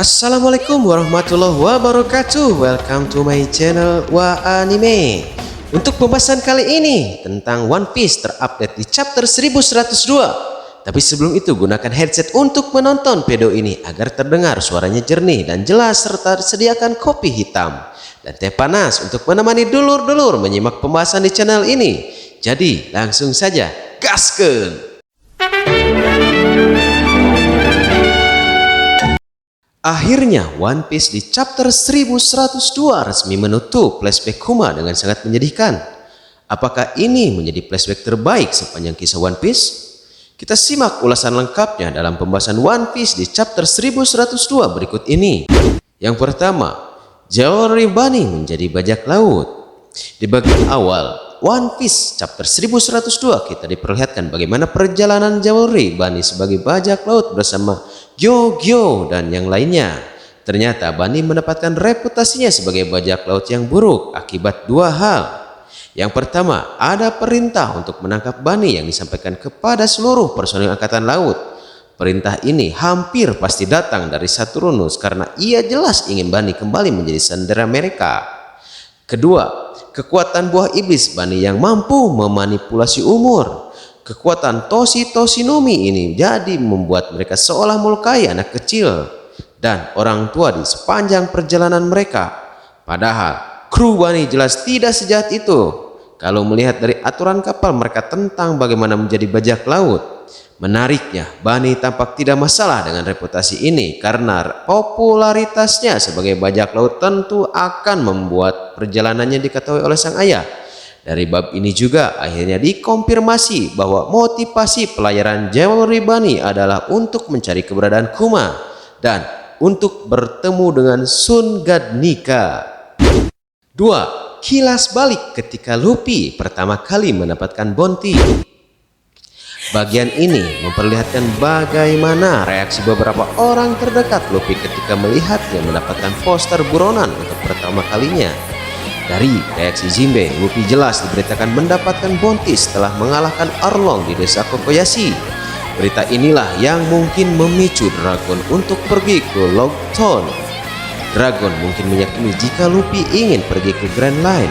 Assalamualaikum warahmatullahi wabarakatuh. Welcome to my channel Wa Anime. Untuk pembahasan kali ini tentang One Piece terupdate di chapter 1102. Tapi sebelum itu gunakan headset untuk menonton video ini agar terdengar suaranya jernih dan jelas, serta sediakan kopi hitam dan teh panas untuk menemani dulur-dulur menyimak pembahasan di channel ini. Jadi langsung saja gaskeun. Akhirnya One Piece di chapter 1102 resmi menutup flashback Kuma dengan sangat menyedihkan. Apakah ini menjadi flashback terbaik sepanjang kisah One Piece? Kita simak ulasan lengkapnya dalam pembahasan One Piece di chapter 1102 berikut ini. Yang pertama, Jewelry Bunny menjadi bajak laut. Di bagian awal One Piece chapter 1102 kita diperlihatkan bagaimana perjalanan Jewelry Bunny sebagai bajak laut bersama Gyo dan yang lainnya. Ternyata Bunny mendapatkan reputasinya sebagai bajak laut yang buruk akibat dua hal. Yang pertama, ada perintah untuk menangkap Bunny yang disampaikan kepada seluruh personil angkatan laut. Perintah ini hampir pasti datang dari Saturnus karena ia jelas ingin Bunny kembali menjadi sandera mereka. Kedua, kekuatan buah iblis Bunny yang mampu memanipulasi umur. Kekuatan Toshi-Toshinomi ini jadi membuat mereka seolah melukai anak kecil dan orang tua di sepanjang perjalanan mereka. Padahal kru Bunny jelas tidak sejahat itu. Kalau melihat dari aturan kapal mereka tentang bagaimana menjadi bajak laut. Menariknya, Bunny tampak tidak masalah dengan reputasi ini karena popularitasnya sebagai bajak laut tentu akan membuat perjalanannya diketahui oleh sang ayah. Dari bab ini juga akhirnya dikonfirmasi bahwa motivasi pelayaran Jewelry Bunny adalah untuk mencari keberadaan Kuma dan untuk bertemu dengan Sun God Nika. 2. Kilas balik ketika Luffy pertama kali mendapatkan bounty. Bagian ini memperlihatkan bagaimana reaksi beberapa orang terdekat Luffy ketika melihatnya mendapatkan poster buronan untuk pertama kalinya. Dari reaksi Jinbe, Luffy jelas diberitakan mendapatkan bounty setelah mengalahkan Arlong di desa Kokoyashi. Berita inilah yang mungkin memicu Dragon untuk pergi ke Lockton. Dragon mungkin meyakini jika Luffy ingin pergi ke Grand Line,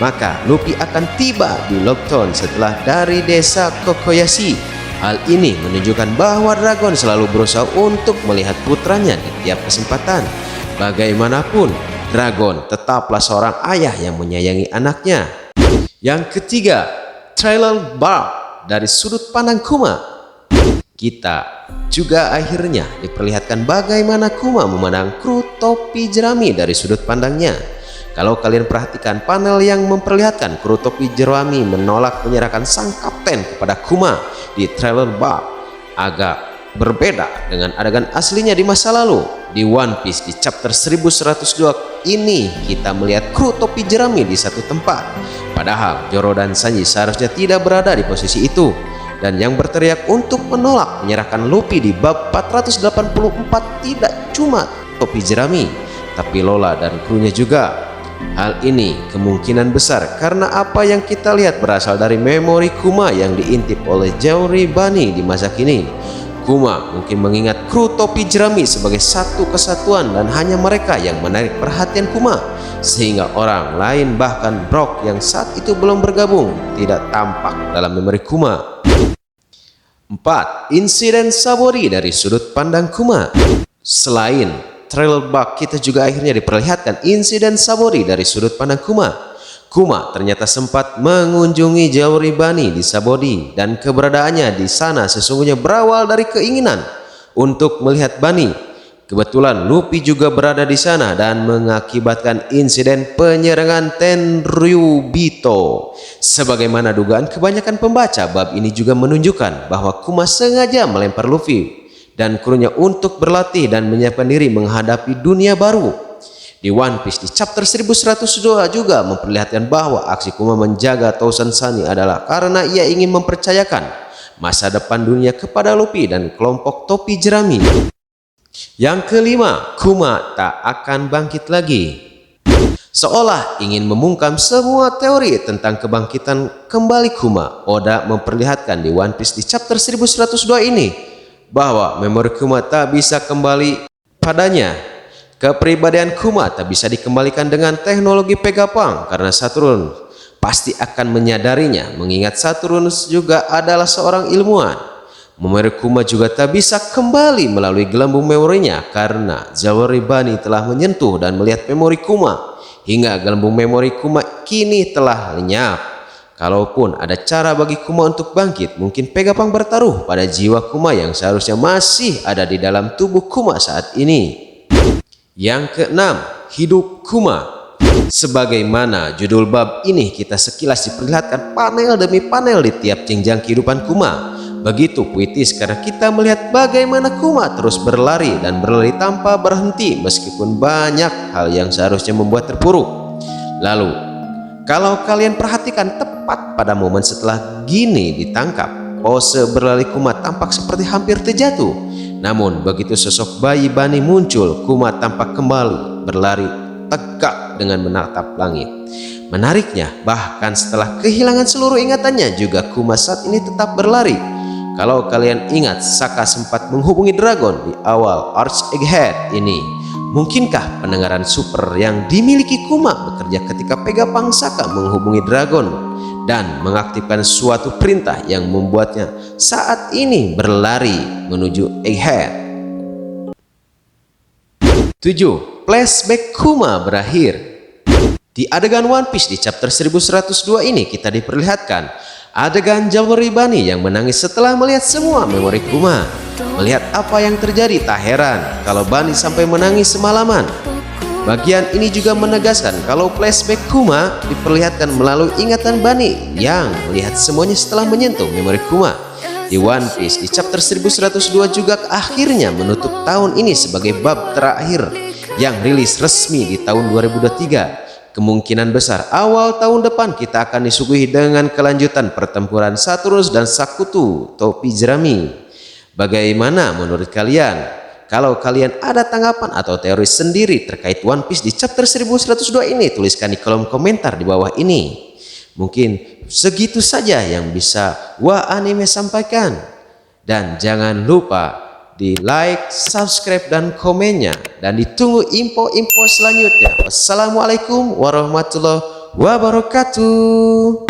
maka Luffy akan tiba di Lockton setelah dari desa Kokoyashi. Hal ini menunjukkan bahwa Dragon selalu berusaha untuk melihat putranya di tiap kesempatan. Bagaimanapun, Dragon tetaplah seorang ayah yang menyayangi anaknya. Yang ketiga, trailer bar dari sudut pandang Kuma. Kita juga akhirnya diperlihatkan bagaimana Kuma memandang kru topi jerami dari sudut pandangnya. Kalau kalian perhatikan panel yang memperlihatkan kru topi jerami menolak menyerahkan sang kapten kepada Kuma di trailer bar agak berbeda dengan adegan aslinya di masa lalu. Di One Piece di chapter 1102 ini kita melihat kru topi jerami di satu tempat. Padahal Zoro dan Sanji seharusnya tidak berada di posisi itu. Dan yang berteriak untuk menolak menyerahkan Luffy di bab 484 tidak cuma topi jerami, tapi Lola dan krunya juga. Hal ini kemungkinan besar karena apa yang kita lihat berasal dari memori Kuma yang diintip oleh Jewelry Bunny di masa kini. Kuma mungkin mengingat kru topi jerami sebagai satu kesatuan dan hanya mereka yang menarik perhatian Kuma, sehingga orang lain bahkan Brock yang saat itu belum bergabung tidak tampak dalam memori Kuma. 4. Insiden Sabaody dari sudut pandang Kuma. Selain trailer bug, kita juga akhirnya diperlihatkan insiden Sabaody dari sudut pandang Kuma. Kuma ternyata sempat mengunjungi Jewelry Bunny di Sabaody dan keberadaannya di sana sesungguhnya berawal dari keinginan untuk melihat Bunny. Kebetulan Luffy juga berada di sana dan mengakibatkan insiden penyerangan Tenryubito. Sebagaimana dugaan kebanyakan pembaca, bab ini juga menunjukkan bahwa Kuma sengaja melempar Luffy dan krunya untuk berlatih dan menyiapkan diri menghadapi dunia baru. Di One Piece di chapter 1102 juga memperlihatkan bahwa aksi Kuma menjaga Thousand Sunny adalah karena ia ingin mempercayakan masa depan dunia kepada Luffy dan kelompok topi jerami. Yang kelima, Kuma tak akan bangkit lagi. Seolah ingin membungkam semua teori tentang kebangkitan kembali Kuma, Oda memperlihatkan di One Piece di chapter 1102 ini bahwa memori Kuma tak bisa kembali padanya Kepribadian Kuma tak bisa dikembalikan dengan teknologi Vegapunk karena Saturn pasti akan menyadarinya, mengingat Saturnus juga adalah seorang ilmuwan. Memori Kuma juga tak bisa kembali melalui gelembung memorinya karena Jawari Bunny telah menyentuh dan melihat memori Kuma, hingga gelembung memori Kuma kini telah lenyap. Kalaupun ada cara bagi Kuma untuk bangkit, mungkin Vegapunk bertaruh pada jiwa Kuma yang seharusnya masih ada di dalam tubuh Kuma saat ini. Yang keenam, hidup Kuma. Sebagaimana judul bab ini, kita sekilas diperlihatkan panel demi panel di tiap jenjang kehidupan Kuma. Begitu puitis karena kita melihat bagaimana Kuma terus berlari dan berlari tanpa berhenti meskipun banyak hal yang seharusnya membuat terpuruk. Lalu, kalau kalian perhatikan tepat pada momen setelah Gini ditangkap, pose berlari Kuma tampak seperti hampir terjatuh. Namun begitu sosok bayi Bunny muncul, Kuma tampak kembali berlari tegak dengan menatap langit. Menariknya, bahkan setelah kehilangan seluruh ingatannya juga Kuma saat ini tetap berlari. Kalau kalian ingat, Saka sempat menghubungi Dragon di awal Arch Egghead ini. Mungkinkah pendengaran super yang dimiliki Kuma bekerja ketika Vegapunk Saka menghubungi Dragon dan mengaktifkan suatu perintah yang membuatnya saat ini berlari menuju Egghead? 7. Flashback Kuma berakhir. Di adegan One Piece di chapter 1102 ini kita diperlihatkan adegan Jawari Bunny yang menangis setelah melihat semua memori Kuma. Melihat apa yang terjadi, tak heran kalau Bunny sampai menangis semalaman. Bagian ini juga menegaskan kalau flashback Kuma diperlihatkan melalui ingatan Bunny yang melihat semuanya setelah menyentuh memori Kuma. Di One Piece di chapter 1102 juga akhirnya menutup tahun ini sebagai bab terakhir yang rilis resmi di tahun 2023. Kemungkinan besar awal tahun depan kita akan disuguhi dengan kelanjutan pertempuran Saturnus dan Sakutu topi jerami. Bagaimana menurut kalian? Kalau kalian ada tanggapan atau teori sendiri terkait One Piece di chapter 1102 ini, tuliskan di kolom komentar di bawah ini. Mungkin segitu saja yang bisa Wah Anime sampaikan. Dan jangan lupa di like, subscribe, dan komennya. Dan ditunggu info-info selanjutnya. Wassalamualaikum warahmatullahi wabarakatuh.